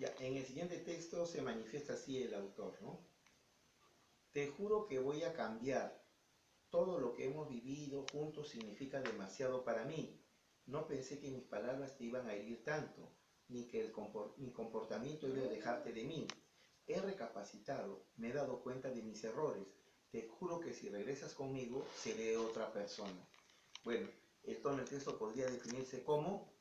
Ya, en el siguiente texto se manifiesta así el autor, ¿no? Te juro que voy a cambiar. Todo lo que hemos vivido juntos significa demasiado para mí. No pensé que mis palabras te iban a herir tanto, ni que mi comportamiento iba a alejarte de mí. He recapacitado, me he dado cuenta de mis errores. Te juro que si regresas conmigo, seré otra persona. Bueno, el tono del texto podría definirse como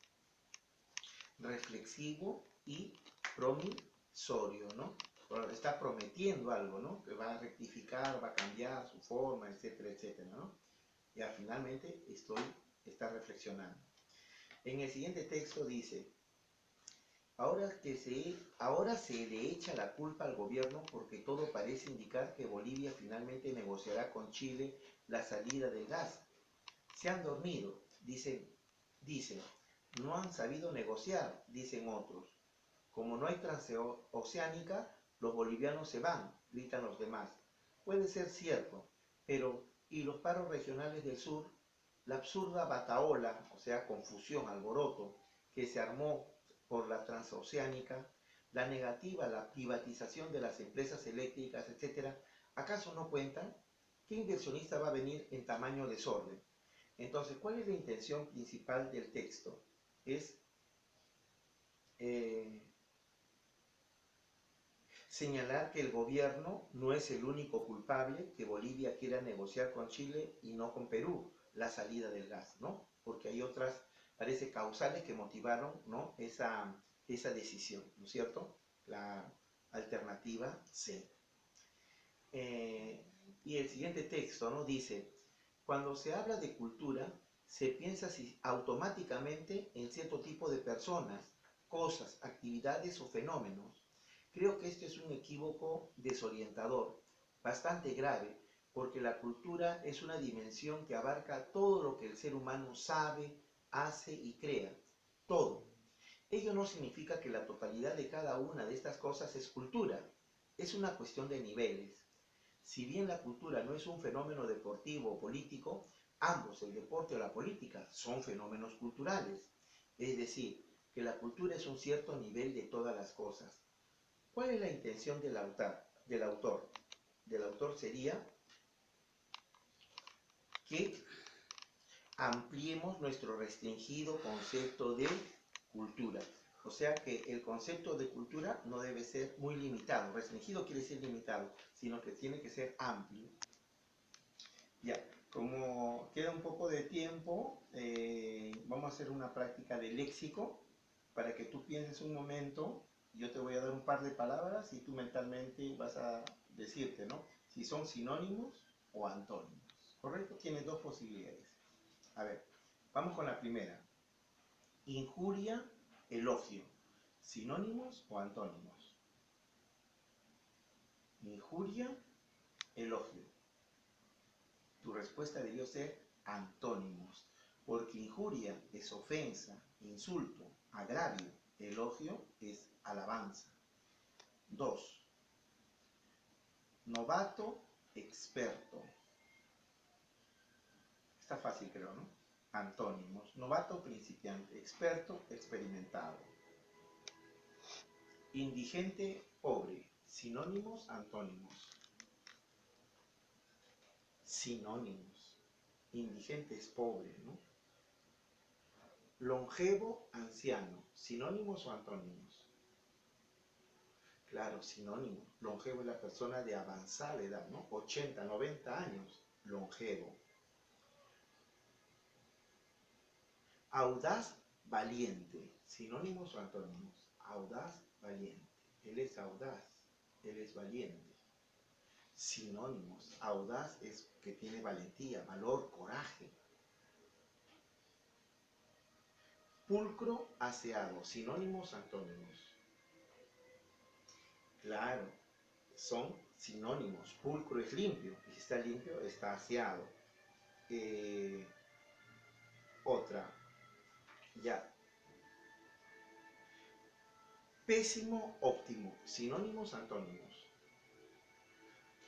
reflexivo y promisorio, ¿no? Bueno, está prometiendo algo, ¿no? Que va a rectificar, va a cambiar su forma, etcétera, etcétera, ¿no? Ya finalmente está reflexionando. En el siguiente texto dice, ahora se le echa la culpa al gobierno porque todo parece indicar que Bolivia finalmente negociará con Chile la salida del gas. Se han dormido, dicen, no han sabido negociar, dicen otros. Como no hay transoceánica, los bolivianos se van, gritan los demás. Puede ser cierto, pero ¿y los paros regionales del sur? La absurda bataola, o sea, confusión, alboroto, que se armó por la transoceánica, la negativa a la privatización de las empresas eléctricas, etc., ¿acaso no cuentan? ¿Qué inversionista va a venir en tamaño desorden? Entonces, ¿cuál es la intención principal del texto? Es eh, señalar que el gobierno no es el único culpable que Bolivia quiera negociar con Chile y no con Perú la salida del gas, ¿no? Porque hay otras, parece, causales que motivaron, ¿no? esa decisión, ¿no es cierto? La alternativa C. Y el siguiente texto, ¿no? Dice, cuando se habla de cultura, se piensa automáticamente en cierto tipo de personas, cosas, actividades o fenómenos. Creo que este es un equívoco desorientador, bastante grave, porque la cultura es una dimensión que abarca todo lo que el ser humano sabe, hace y crea. Todo. Ello no significa que la totalidad de cada una de estas cosas es cultura. Es una cuestión de niveles. Si bien la cultura no es un fenómeno deportivo o político, ambos, el deporte o la política, son fenómenos culturales. Es decir, que la cultura es un cierto nivel de todas las cosas. ¿Cuál es la intención del autor? Del autor sería que ampliemos nuestro restringido concepto de cultura. O sea que el concepto de cultura no debe ser muy limitado. Restringido quiere decir limitado, sino que tiene que ser amplio. Ya, como queda un poco de tiempo, vamos a hacer una práctica de léxico para que tú pienses un momento. Yo te voy a dar un par de palabras y tú mentalmente vas a decirte, ¿no? Si son sinónimos o antónimos. ¿Correcto? Tienes dos posibilidades. A ver, vamos con la primera. Injuria, elogio. ¿Sinónimos o antónimos? Injuria, elogio. Tu respuesta debió ser antónimos, porque injuria es ofensa, insulto, agravio, elogio es alabanza. 2. Novato, experto. Está fácil, creo, ¿no? Antónimos. Novato, principiante. Experto, experimentado. Indigente, pobre. Sinónimos, antónimos. Sinónimos. Indigente es pobre, ¿no? Longevo, anciano. ¿Sinónimos o antónimos? Claro, sinónimo. Longevo es la persona de avanzada edad, ¿no? 80, 90 años. Longevo. Audaz, valiente. ¿Sinónimos o antónimos? Audaz, valiente. Él es audaz. Él es valiente. Sinónimos. Audaz es que tiene valentía, valor, coraje. Pulcro, aseado. ¿Sinónimos, antónimos? Claro, son sinónimos. Pulcro es limpio. Y si está limpio, está aseado. Otra. Ya. Pésimo, óptimo. ¿Sinónimos, antónimos?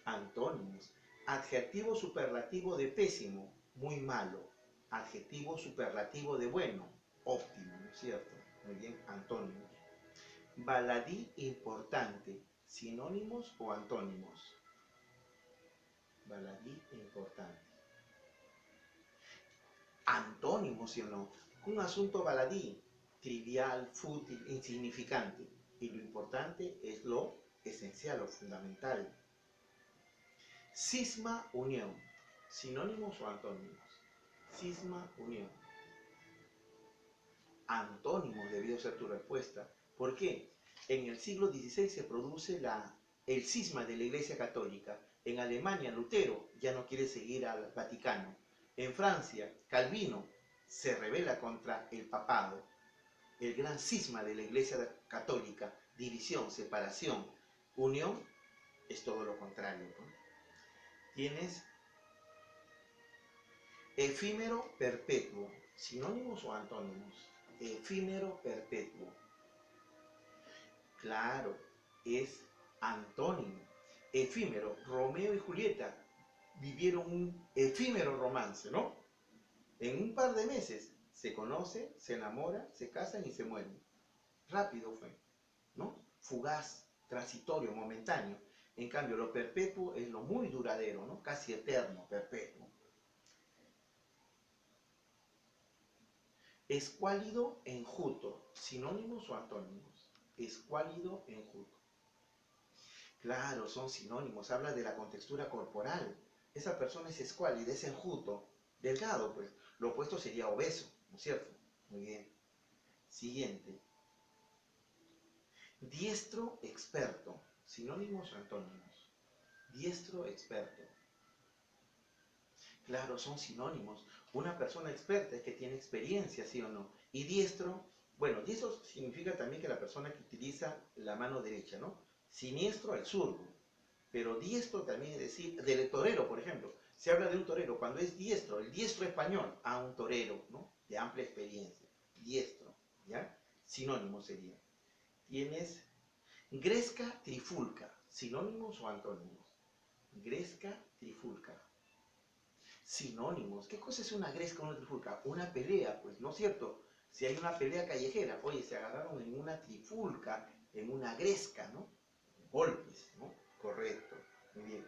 Antónimos. Adjetivo superlativo de pésimo, muy malo. Adjetivo superlativo de bueno, óptimo, ¿no es cierto? Muy bien, antónimos. Baladí importante, sinónimos o antónimos. Baladí importante. Antónimos, ¿sí o no? Un asunto baladí, trivial, fútil, insignificante. Y lo importante es lo esencial, lo fundamental. Cisma, unión. ¿Sinónimos o antónimos? Cisma, unión. Antónimos debió ser tu respuesta. ¿Por qué? En el siglo XVI se produce el cisma de la Iglesia Católica. En Alemania, Lutero ya no quiere seguir al Vaticano. En Francia, Calvino se rebela contra el papado. El gran cisma de la Iglesia Católica, división, separación, unión, es todo lo contrario, ¿no? Tienes efímero perpetuo, sinónimos o antónimos. Efímero perpetuo. Claro, es antónimo. Efímero, Romeo y Julieta vivieron un efímero romance, ¿no? En un par de meses se conocen, se enamoran, se casan y se mueren. Rápido fue, ¿no? Fugaz, transitorio, momentáneo. En cambio, lo perpetuo es lo muy duradero, ¿no? Casi eterno, perpetuo. Escuálido, enjuto. ¿Sinónimos o antónimos? Escuálido, enjuto. Claro, son sinónimos. Habla de la contextura corporal. Esa persona es escuálida, es enjuto, delgado, pues. Lo opuesto sería obeso, ¿no es cierto? Muy bien. Siguiente. Diestro, experto. ¿Sinónimos o antónimos? Diestro, experto. Claro, son sinónimos. Una persona experta es que tiene experiencia, ¿sí o no? Y diestro, bueno, diestro significa también que la persona que utiliza la mano derecha, ¿no? Siniestro, el zurdo. Pero diestro también es decir, del torero, por ejemplo. Se habla de un torero cuando es diestro, el diestro español, a un torero, ¿no? De amplia experiencia. Diestro, ¿ya? Sinónimo sería. Tienes gresca, trifulca. ¿Sinónimos o antónimos? Gresca, trifulca. Sinónimos. ¿Qué cosa es una gresca o una trifulca? Una pelea, pues, ¿no es cierto? Si hay una pelea callejera, oye, se agarraron en una trifulca, en una gresca, ¿no? Golpes, ¿no? Correcto. Muy bien.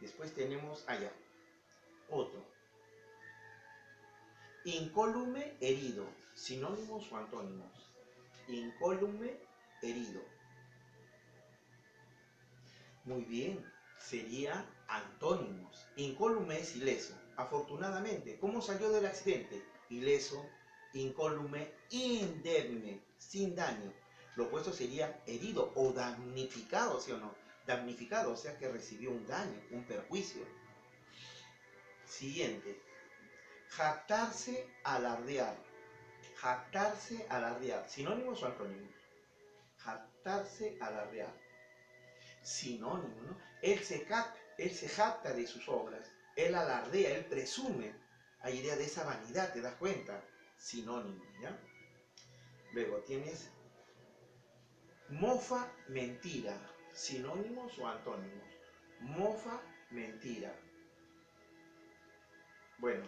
Después tenemos allá otro. Incólume, herido. ¿Sinónimos o antónimos? Incólume, herido. Muy bien. Sería antónimos. Incólume es ileso. Afortunadamente, ¿cómo salió del accidente? Ileso, incólume, indemne, sin daño. Lo opuesto sería herido o damnificado, ¿sí o no? Damnificado, o sea que recibió un daño, un perjuicio. Siguiente. Jactarse, alardear. Jactarse, alardear. ¿Sinónimos o antónimos? Jactarse, alardear. Sinónimo, ¿no? Él se jacta de sus obras. Él alardea, él presume. Hay idea de esa vanidad, ¿te das cuenta? Sinónimo, ¿ya? Luego tienes mofa, mentira. ¿Sinónimos o antónimos? Mofa, mentira. Bueno,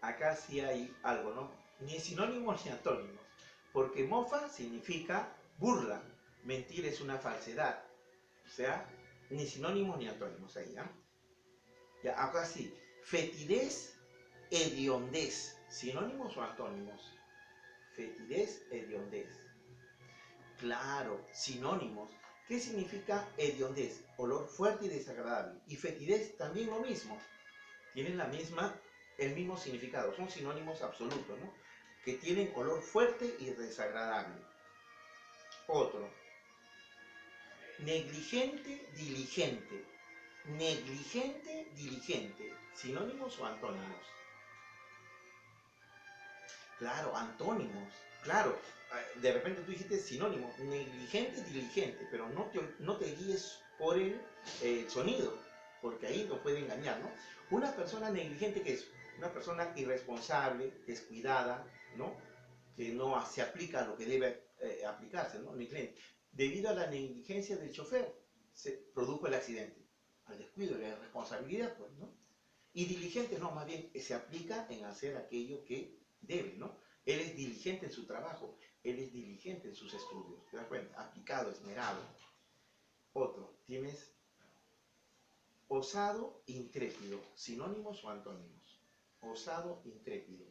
acá sí hay algo, ¿no? Ni sinónimos ni antónimos. Porque mofa significa burla. Mentir es una falsedad. O sea, ni sinónimos ni antónimos ahí, ¿ya? Ya, acá sí. Fetidez, hediondez. ¿Sinónimos o antónimos? Fetidez, hediondez. Claro, sinónimos. ¿Qué significa hediondez? Olor fuerte y desagradable. Y fetidez también lo mismo. Tienen el mismo significado. Son sinónimos absolutos, ¿no? Que tienen olor fuerte y desagradable. Otro. Negligente, diligente. Negligente, diligente. ¿Sinónimos o antónimos? Claro, antónimos. Claro, de repente tú dijiste sinónimo, negligente, diligente, pero no te guíes por el sonido, porque ahí nos puede engañar, ¿no? Una persona negligente, ¿qué es? Una persona irresponsable, descuidada, ¿no? Que no se aplica a lo que debe aplicarse, ¿no? Negligente. Debido a la negligencia del chofer, se produjo el accidente. Al descuido, la irresponsabilidad, pues, ¿no? Y diligente, no, más bien se aplica en hacer aquello que debe, ¿no? Él es diligente en su trabajo. Él es diligente en sus estudios, ¿te das cuenta? Aplicado, esmerado. Otro, tienes osado, intrépido, sinónimos o antónimos. Osado, intrépido.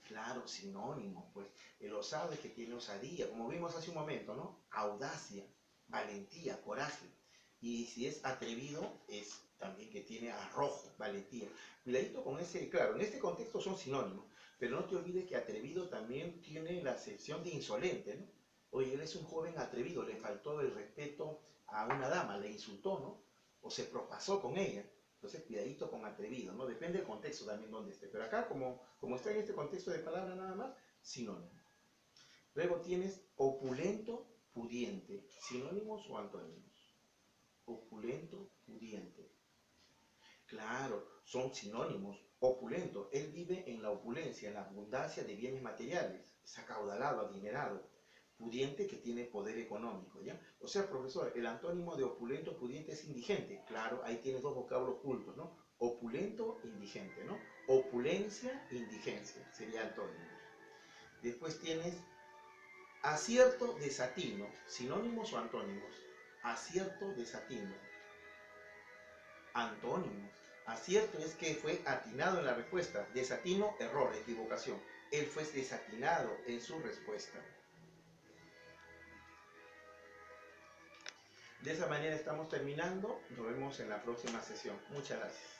Claro, sinónimo, pues. El osado es que tiene osadía, como vimos hace un momento, ¿no? Audacia, valentía, coraje. Y si es atrevido, es también que tiene arrojo, valentía. Cuidadito con ese, claro, en este contexto son sinónimos, pero no te olvides que atrevido también tiene la acepción de insolente, ¿no? Oye, él es un joven atrevido, le faltó el respeto a una dama, le insultó, ¿no? O se propasó con ella. Entonces, cuidadito con atrevido, ¿no? Depende del contexto también donde esté. Pero acá, como está en este contexto de palabra nada más, sinónimo. Luego tienes opulento, pudiente. ¿Sinónimos o antónimos? Opulento, pudiente. Claro, son sinónimos. Opulento, él vive en la opulencia, en la abundancia de bienes materiales. Es acaudalado, adinerado. Pudiente, que tiene poder económico, ¿ya? O sea, profesor, el antónimo de opulento, pudiente es indigente. Claro, ahí tienes dos vocablos ocultos, ¿no? Opulento, indigente, ¿no? Opulencia, indigencia, sería antónimo. Después tienes acierto, desatino, sinónimos o antónimos. Acierto, desatino, antónimos. Acierto es que fue atinado en la respuesta. Desatino, error, equivocación. Él fue desatinado en su respuesta. De esa manera estamos terminando. Nos vemos en la próxima sesión. Muchas gracias.